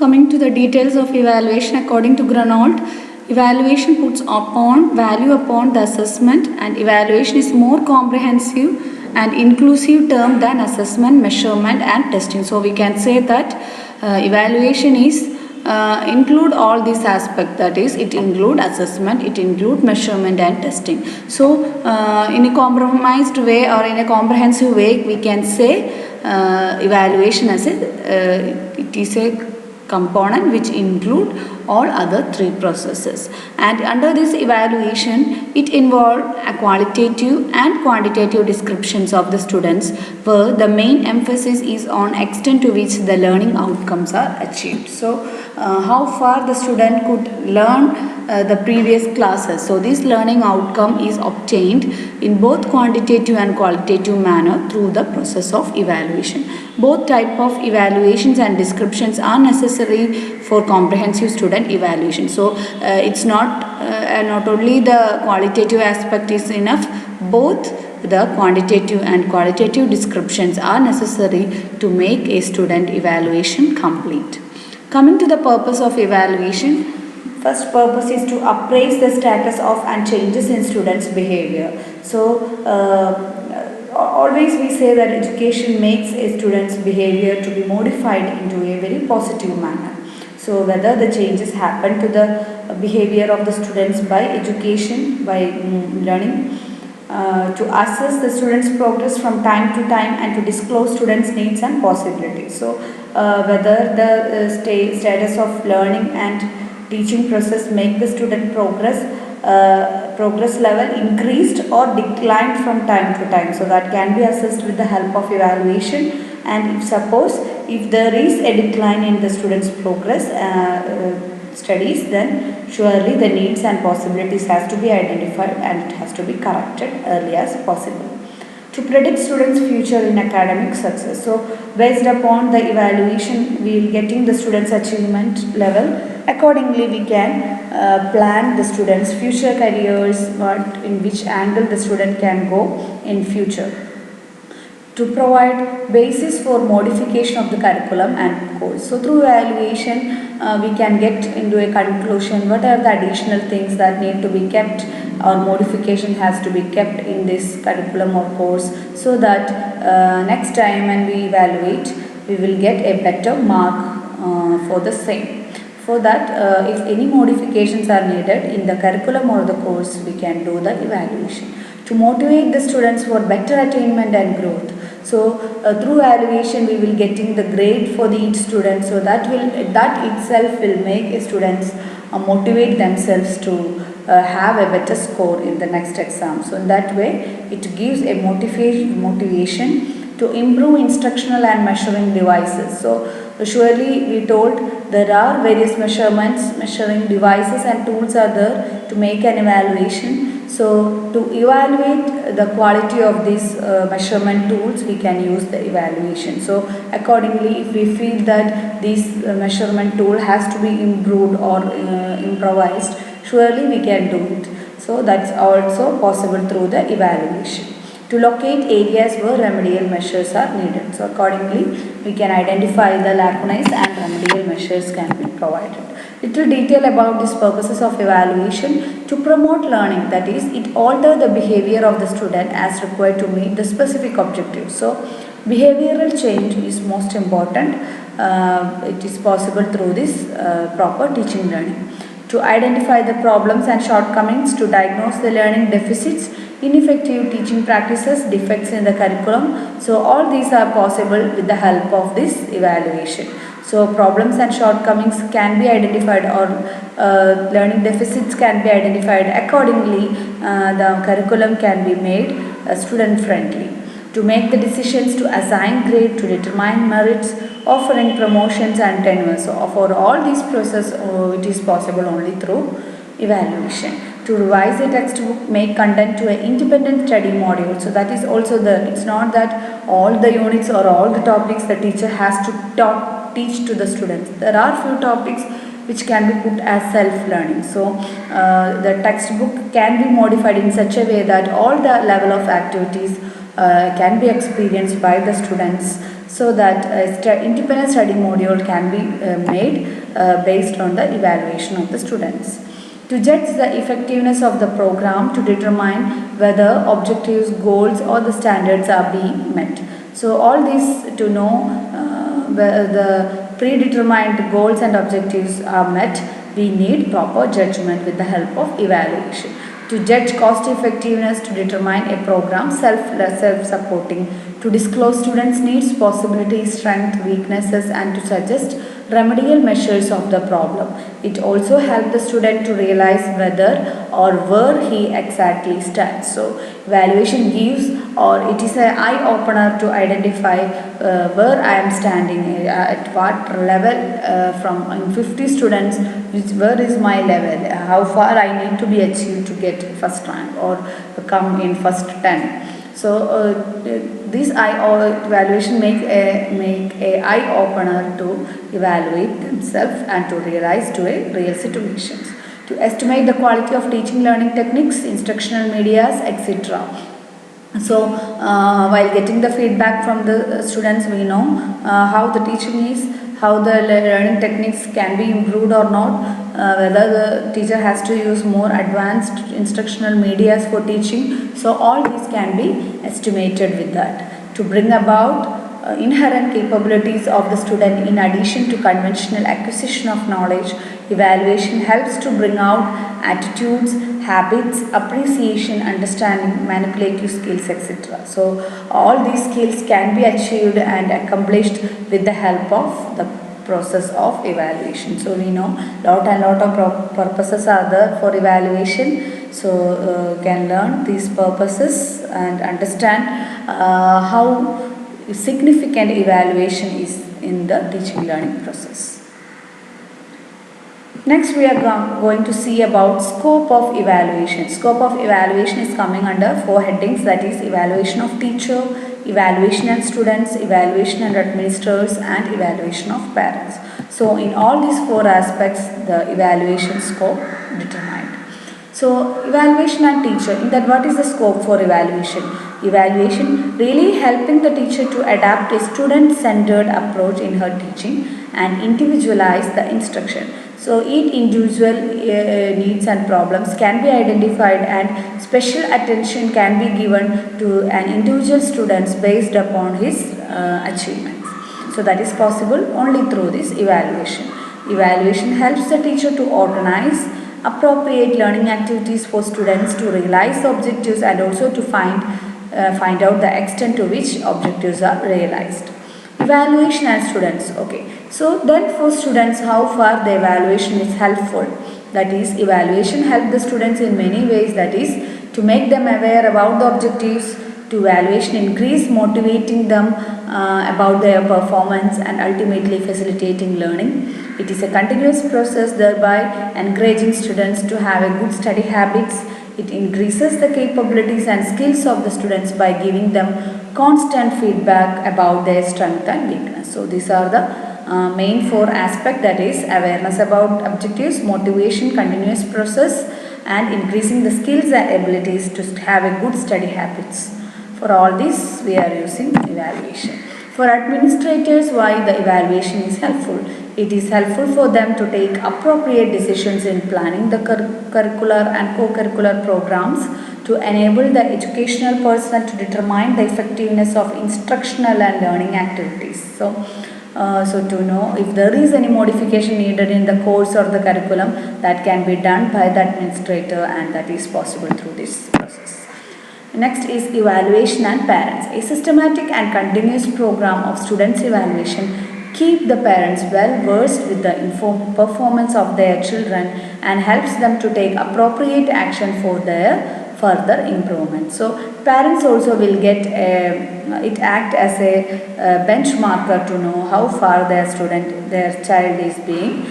Coming to the details of evaluation according to Granold, evaluation puts value upon the assessment, and evaluation is more comprehensive and inclusive term than assessment, measurement and testing. So we can say that evaluation is include all these aspects, that is it include assessment, it include measurement and testing. So in a compromised way or in a comprehensive way we can say evaluation as it is a component which include all other three processes, and under this evaluation it involves a qualitative and quantitative descriptions of the students, where the main emphasis is on extent to which the learning outcomes are achieved. So how far the student could learn the previous classes. So this learning outcome is obtained in both quantitative and qualitative manner through the process of evaluation. Both type of evaluations and descriptions are necessary for comprehensive student evaluation. So it's not only the qualitative aspect is enough, both the quantitative and qualitative descriptions are necessary to make a student evaluation complete. Coming to the purpose of evaluation, first purpose is to appraise the status of and changes in students' behavior. So always we say that education makes a student's behavior to be modified into a very positive manner. So whether the changes happen to the behavior of the students by education, by learning, to assess the students' progress from time to time and to disclose students' needs and possibilities. So whether the status of learning and teaching process make the student progress level increased or declined from time to time. So that can be assessed with the help of evaluation, and if there is a decline in the student's progress studies, then surely the needs and possibilities has to be identified and it has to be corrected early as possible. To predict students' future in academic success. So based upon the evaluation, we will getting the students' achievement level. Accordingly, we can plan the students' future careers, in which angle the student can go in future. To provide basis for modification of the curriculum and course. So through evaluation, we can get into a conclusion what are the additional things that need to be kept or modification has to be kept in this curriculum or course, so that next time when we evaluate, we will get a better mark for the same. For that, if any modifications are needed in the curriculum or the course, we can do the evaluation. To motivate the students for better attainment and growth. So through evaluation we will getting the grade for each student, so that itself will make students motivate themselves to have a better score in the next exam. So in that way it gives a motivation to improve instructional and measuring devices. So surely we told there are various measuring devices and tools are there to make an evaluation. So to evaluate the quality of these measurement tools, we can use the evaluation. So accordingly, if we feel that this measurement tool has to be improved or improvised, surely we can do it. So that's also possible through the evaluation. To locate areas where remedial measures are needed. So accordingly, we can identify the lacunae and remedial measures can be provided. Little detail about these purposes of evaluation: to promote learning, that is, it alter the behavior of the student as required to meet the specific objectives. So behavioral change is most important. It is possible through this proper teaching learning. To identify the problems and shortcomings, to diagnose the learning deficits, ineffective teaching practices, defects in the curriculum. So all these are possible with the help of this evaluation. So problems and shortcomings can be identified, or learning deficits can be identified. Accordingly, the curriculum can be made student friendly. To make the decisions to assign grade, to determine merits, offering promotions and tenure. So for all these process, it is possible only through evaluation. To revise a textbook, make content to an independent study module. So that is also it's not that all the units or all the topics the teacher has to teach to the students. There are few topics which can be put as self-learning. So the textbook can be modified in such a way that all the level of activities can be experienced by the students. so that independent study module can be made based on the evaluation of the students. To judge the effectiveness of the program, to determine whether objectives, goals or the standards are being met. So all these to know whether the predetermined goals and objectives are met, we need proper judgment with the help of evaluation. To judge cost effectiveness, to determine a program self-supporting, to disclose students' needs, possibilities, strengths, weaknesses and to suggest remedial measures of the problem. It also helps the student to realize whether or where he exactly stands. So evaluation gives, or it is an eye opener to identify where I am standing, at what level from 50 students, where is my level, how far I need to be achieved to get first rank or come in first 10. So this evaluation make a eye opener to evaluate themselves and to realize to a real situations. To estimate the quality of teaching learning techniques, instructional medias, etc. So while getting the feedback from the students, we know how the teaching is, how the learning techniques can be improved or not, whether the teacher has to use more advanced instructional medias for teaching. So all these can be estimated with that. To bring about inherent capabilities of the student in addition to conventional acquisition of knowledge, evaluation helps to bring out attitudes, habits, appreciation, understanding, manipulative skills, etc. So all these skills can be achieved and accomplished with the help of the process of evaluation. So we know lot of purposes are there for evaluation. So can learn these purposes and understand how significant evaluation is in the teaching learning process. Next we are going to see about scope of evaluation. Scope of evaluation is coming under 4 headings, that is evaluation of teacher, evaluation and students, evaluation and administrators and evaluation of parents. So in all these 4 aspects the evaluation scope determined. So evaluation and teacher, in that what is the scope for evaluation? Evaluation really helping the teacher to adapt a student-centered approach in her teaching and individualize the instruction. So each individual needs and problems can be identified and special attention can be given to an individual student based upon his achievements. So that is possible only through this evaluation. Evaluation helps the teacher to organize appropriate learning activities for students to realize the objectives and also to find out the extent to which objectives are realized. Evaluation and students. Okay. So then for students, how far the evaluation is helpful? That is, evaluation helps the students in many ways. That is, to make them aware about the objectives, to evaluation increase motivating them about their performance and ultimately facilitating learning. It is a continuous process, thereby encouraging students to have a good study habits. It increases the capabilities and skills of the students by giving them constant feedback about their strength and weakness. So these are the main 4 aspects, that is awareness about objectives, motivation, continuous process and increasing the skills and abilities to have a good study habits. For all this we are using evaluation. For administrators, why the evaluation is helpful? It is helpful for them to take appropriate decisions in planning the curricular and co-curricular programs to enable the educational personnel to determine the effectiveness of instructional and learning activities. So to know if there is any modification needed in the course or the curriculum, that can be done by the administrator and that is possible through this process. Next is evaluation and parents. A systematic and continuous program of students' evaluation keep the parents well versed with the performance of their children and helps them to take appropriate action for their further improvement. So parents also will get it act as a benchmarker to know how far their child is being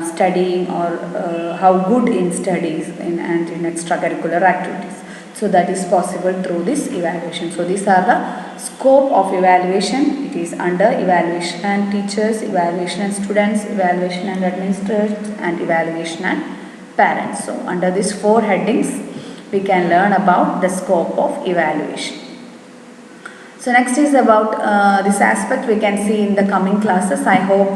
studying or how good in studies and in extracurricular activities. So that is possible through this evaluation. So these are the scope of evaluation. It is under evaluation and teachers, evaluation and students, evaluation and administrators and evaluation and parents. So under these 4 headings we can learn about the scope of evaluation. So next is about this aspect we can see in the coming classes. I hope